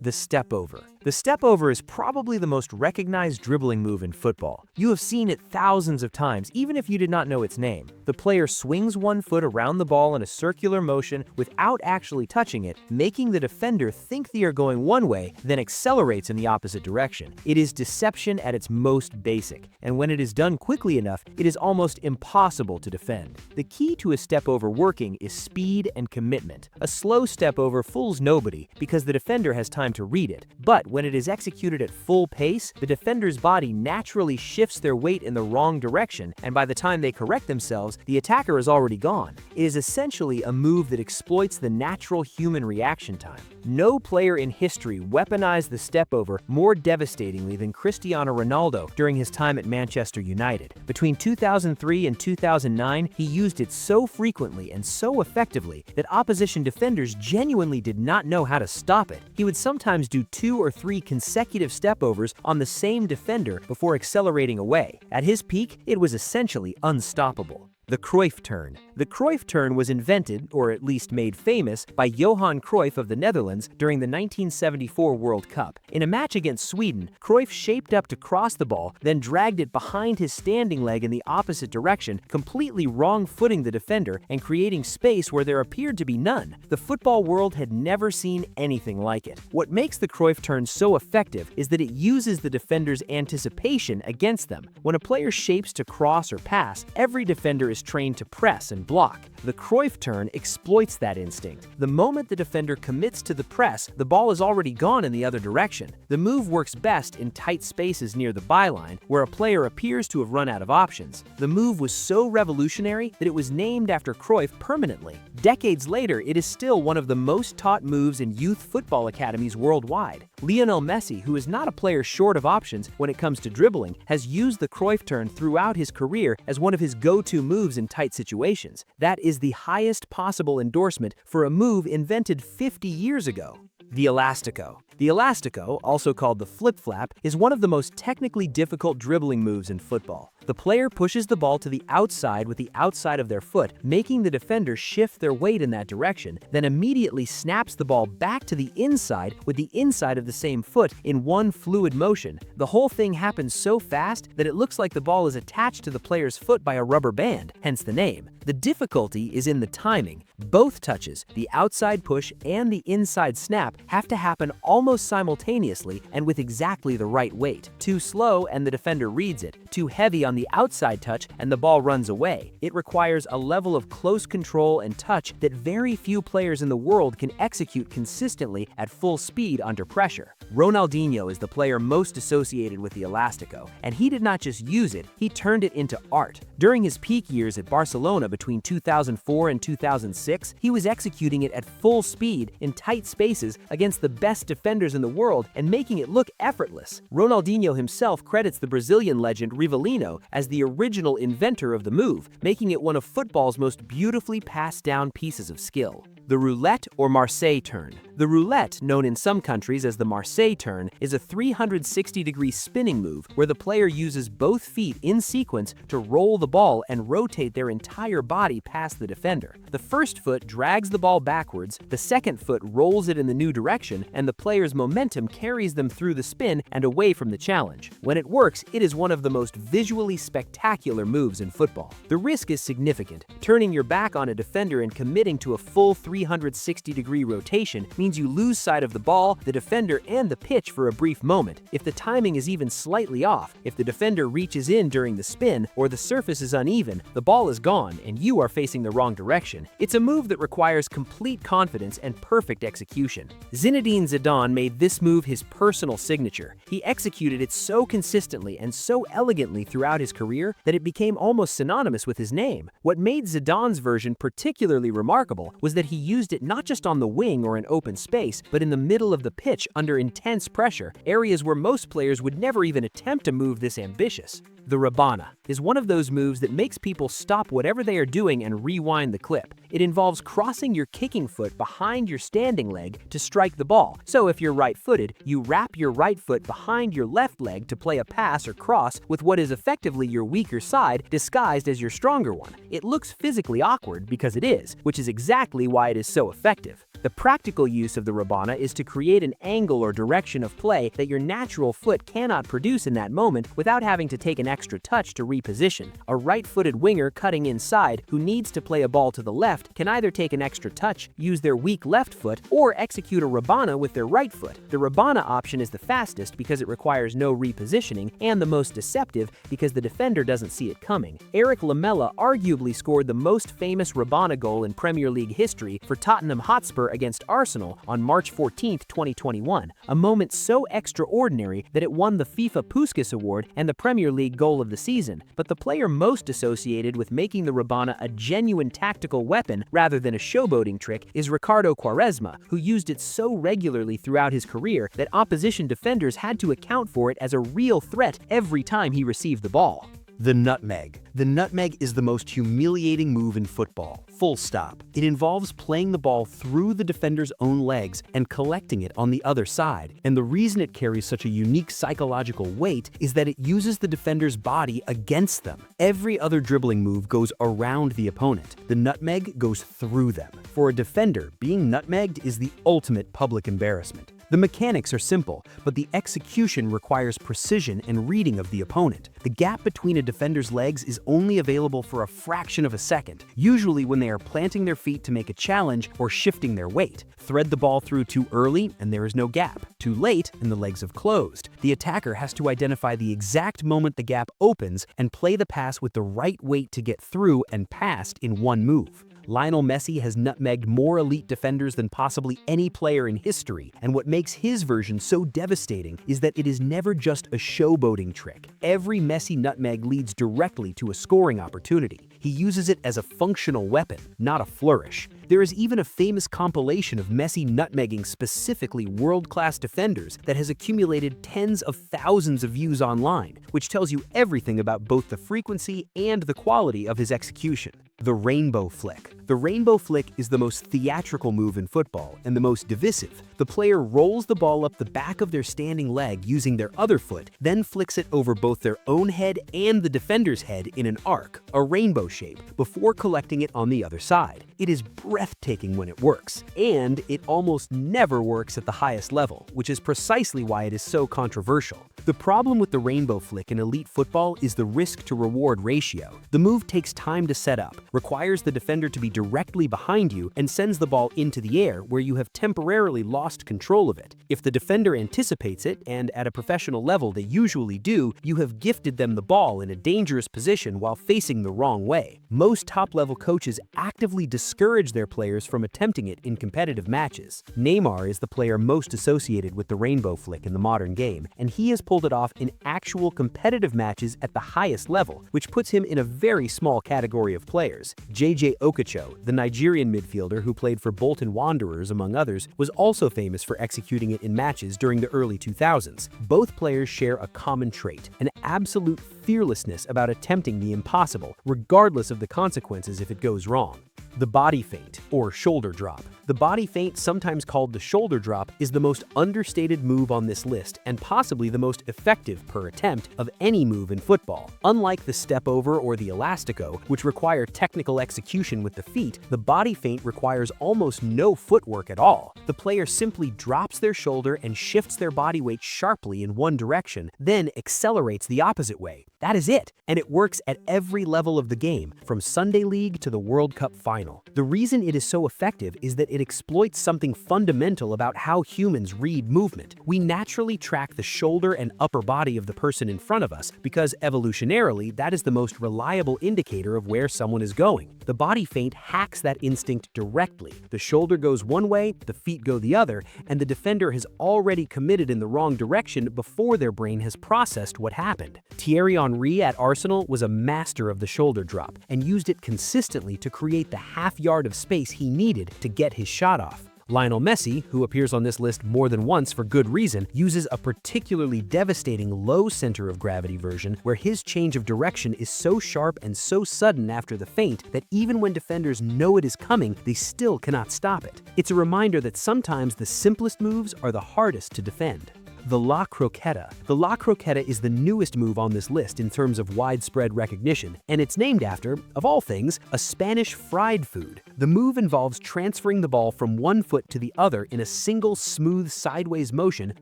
The step over. The step over is probably the most recognized dribbling move in football. You have seen it thousands of times, even if you did not know its name. The player swings one foot around the ball in a circular motion without actually touching it, making the defender think they are going one way, then accelerates in the opposite direction. It is deception at its most basic, and when it is done quickly enough, it is almost impossible to defend. The key to a step over working is speed and commitment. A slow step over fools nobody because the defender has time to read it, but when it is executed at full pace, the defender's body naturally shifts their weight in the wrong direction, and by the time they correct themselves, the attacker is already gone. It is essentially a move that exploits the natural human reaction time. No player in history weaponized the step over more devastatingly than Cristiano Ronaldo during his time at Manchester United. Between 2003 and 2009, he used it so frequently and so effectively that opposition defenders genuinely did not know how to stop it. He would sometimes do 2 or 3 consecutive step overs on the same defender before accelerating away. At his peak, it was essentially unstoppable. The Cruyff turn. The Cruyff turn was invented, or at least made famous, by Johan Cruyff of the Netherlands during the 1974 World Cup. In a match against Sweden, Cruyff shaped up to cross the ball, then dragged it behind his standing leg in the opposite direction, completely wrong-footing the defender and creating space where there appeared to be none. The football world had never seen anything like it. What makes the Cruyff turn so effective is that it uses the defender's anticipation against them. When a player shapes to cross or pass, every defender is trained to press and block. The Cruyff turn exploits that instinct. The moment the defender commits to the press, the ball is already gone in the other direction. The move works best in tight spaces near the byline, where a player appears to have run out of options. The move was so revolutionary that it was named after Cruyff permanently. Decades later, it is still one of the most taught moves in youth football academies worldwide. Lionel Messi, who is not a player short of options when it comes to dribbling, has used the Cruyff turn throughout his career as one of his go-to moves in tight situations. That is the highest possible endorsement for a move invented 50 years ago. The Elastico. The Elastico, also called the flip-flap, is one of the most technically difficult dribbling moves in football. The player pushes the ball to the outside with the outside of their foot, making the defender shift their weight in that direction, then immediately snaps the ball back to the inside with the inside of the same foot in one fluid motion. The whole thing happens so fast that it looks like the ball is attached to the player's foot by a rubber band, hence the name. The difficulty is in the timing. Both touches, the outside push and the inside snap, have to happen almost simultaneously and with exactly the right weight. Too slow and the defender reads it. Too heavy on the outside touch and the ball runs away. It requires a level of close control and touch that very few players in the world can execute consistently at full speed under pressure. Ronaldinho is the player most associated with the Elastico, and he did not just use it, he turned it into art. During his peak years at Barcelona between 2004 and 2006, he was executing it at full speed in tight spaces against the best defenders in the world and making it look effortless. Ronaldinho himself credits the Brazilian legend Rivelino as the original inventor of the move, making it one of football's most beautifully passed down pieces of skill. The Roulette or Marseille turn. The Roulette, known in some countries as the Marseille turn, is a 360-degree spinning move where the player uses both feet in sequence to roll the ball and rotate their entire body past the defender. The first foot drags the ball backwards, the second foot rolls it in the new direction, and the player's momentum carries them through the spin and away from the challenge. When it works, it is one of the most visually spectacular moves in football. The risk is significant. Turning your back on a defender and committing to a full 360-degree rotation means you lose sight of the ball, the defender, and the pitch for a brief moment. If the timing is even slightly off, if the defender reaches in during the spin, or the surface is uneven, the ball is gone and you are facing the wrong direction. It's a move that requires complete confidence and perfect execution. Zinedine Zidane made this move his personal signature. He executed it so consistently and so elegantly throughout his career that it became almost synonymous with his name. What made Zidane's version particularly remarkable was that he used it not just on the wing or in open space, but in the middle of the pitch under intense pressure, areas where most players would never even attempt a move this ambitious. The Rabona is one of those moves that makes people stop whatever they are doing and rewind the clip. It involves crossing your kicking foot behind your standing leg to strike the ball. So if you're right-footed, you wrap your right foot behind your left leg to play a pass or cross with what is effectively your weaker side disguised as your stronger one. It looks physically awkward because it is, which is exactly why it is so effective. The practical use of the Rabona is to create an angle or direction of play that your natural foot cannot produce in that moment without having to take an extra touch to reposition. A right-footed winger cutting inside who needs to play a ball to the left can either take an extra touch, use their weak left foot, or execute a Rabona with their right foot. The Rabona option is the fastest because it requires no repositioning and the most deceptive because the defender doesn't see it coming. Erik Lamela arguably scored the most famous Rabona goal in Premier League history for Tottenham Hotspur against Arsenal on March 14, 2021, a moment so extraordinary that it won the FIFA Puskas Award and the Premier League Goal of the Season. But the player most associated with making the Rabona a genuine tactical weapon rather than a showboating trick is Ricardo Quaresma, who used it so regularly throughout his career that opposition defenders had to account for it as a real threat every time he received the ball. The nutmeg. The nutmeg is the most humiliating move in football. Full stop. It involves playing the ball through the defender's own legs and collecting it on the other side. And the reason it carries such a unique psychological weight is that it uses the defender's body against them. Every other dribbling move goes around the opponent. The nutmeg goes through them. For a defender, being nutmegged is the ultimate public embarrassment. The mechanics are simple, but the execution requires precision and reading of the opponent. The gap between a defender's legs is only available for a fraction of a second, usually when they are planting their feet to make a challenge or shifting their weight. Thread the ball through too early and there is no gap. Too late and the legs have closed. The attacker has to identify the exact moment the gap opens and play the pass with the right weight to get through and past in one move. Lionel Messi has nutmegged more elite defenders than possibly any player in history, and what makes his version so devastating is that it is never just a showboating trick. Every Messi nutmeg leads directly to a scoring opportunity. He uses it as a functional weapon, not a flourish. There is even a famous compilation of Messi nutmegging specifically world-class defenders that has accumulated tens of thousands of views online, which tells you everything about both the frequency and the quality of his execution. The rainbow flick. The rainbow flick is the most theatrical move in football and the most divisive. The player rolls the ball up the back of their standing leg using their other foot, then flicks it over both their own head and the defender's head in an arc, a rainbow shape, before collecting it on the other side. It is breathtaking when it works, and it almost never works at the highest level, which is precisely why it is so controversial. The problem with the rainbow flick in elite football is the risk-to-reward ratio. The move takes time to set up, requires the defender to be directly behind you, and sends the ball into the air where you have temporarily lost control of it. If the defender anticipates it, and at a professional level they usually do, you have gifted them the ball in a dangerous position while facing the wrong way. Most top-level coaches actively discourage their players from attempting it in competitive matches. Neymar is the player most associated with the rainbow flick in the modern game, and he has pulled it off in actual competitive matches at the highest level, which puts him in a very small category of players. Okocha, the Nigerian midfielder who played for Bolton Wanderers among others, was also famous for executing it in matches during the early 2000s. Both players share a common trait, an absolute fearlessness about attempting the impossible, regardless of the consequences if it goes wrong. The body feint, or shoulder drop. The body feint, sometimes called the shoulder drop, is the most understated move on this list and possibly the most effective per attempt of any move in football. Unlike the step over or the elastico, which require technical execution with the feet, the body feint requires almost no footwork at all. The player simply drops their shoulder and shifts their body weight sharply in one direction, then accelerates the opposite way. That is it, and it works at every level of the game, from Sunday League to the World Cup final. The reason it is so effective is that it exploits something fundamental about how humans read movement. We naturally track the shoulder and upper body of the person in front of us because evolutionarily that is the most reliable indicator of where someone is going. The body feint hacks that instinct directly. The shoulder goes one way, the feet go the other, and the defender has already committed in the wrong direction before their brain has processed what happened. Thierry Henry at Arsenal was a master of the shoulder drop and used it consistently to create the half yard of space he needed to get his shot off. Lionel Messi, who appears on this list more than once for good reason, uses a particularly devastating low center of gravity version where his change of direction is so sharp and so sudden after the feint that even when defenders know it is coming, they still cannot stop it. It's a reminder that sometimes the simplest moves are the hardest to defend. The La Croqueta. The La Croqueta is the newest move on this list in terms of widespread recognition, and it's named after, of all things, a Spanish fried food. The move involves transferring the ball from one foot to the other in a single smooth sideways motion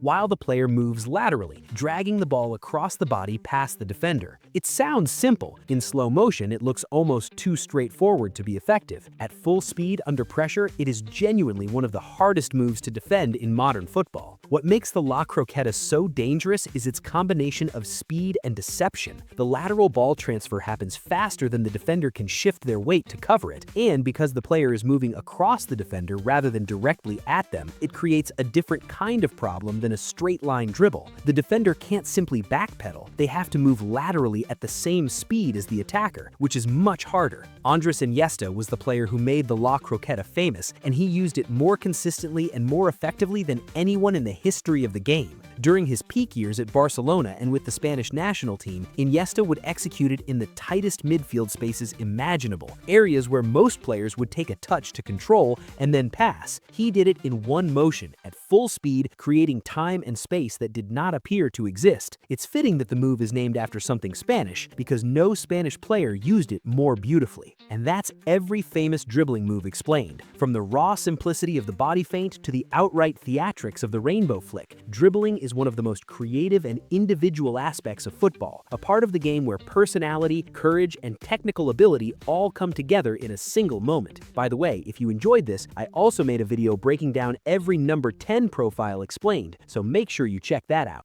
while the player moves laterally, dragging the ball across the body past the defender. It sounds simple. In slow motion, it looks almost too straightforward to be effective. At full speed, under pressure, it is genuinely one of the hardest moves to defend in modern football. What makes the La Croqueta so dangerous is its combination of speed and deception. The lateral ball transfer happens faster than the defender can shift their weight to cover it, and because the player is moving across the defender rather than directly at them, it creates a different kind of problem than a straight-line dribble. The defender can't simply backpedal, they have to move laterally at the same speed as the attacker, which is much harder. Andres Iniesta was the player who made the La Croqueta famous, and he used it more consistently and more effectively than anyone in the history of the game. During his peak years at Barcelona and with the Spanish national team, Iniesta would execute it in the tightest midfield spaces imaginable, areas where most players would take a touch to control and then pass. He did it in one motion, at full speed, creating time and space that did not appear to exist. It's fitting that the move is named after something Spanish, because no Spanish player used it more beautifully. And that's every famous dribbling move explained. From the raw simplicity of the body feint to the outright theatrics of the rainbow flick, dribbling is one of the most creative and individual aspects of football, a part of the game where personality, courage, and technical ability all come together in a single moment. By the way, if you enjoyed this, I also made a video breaking down every number 10 profile explained, so make sure you check that out.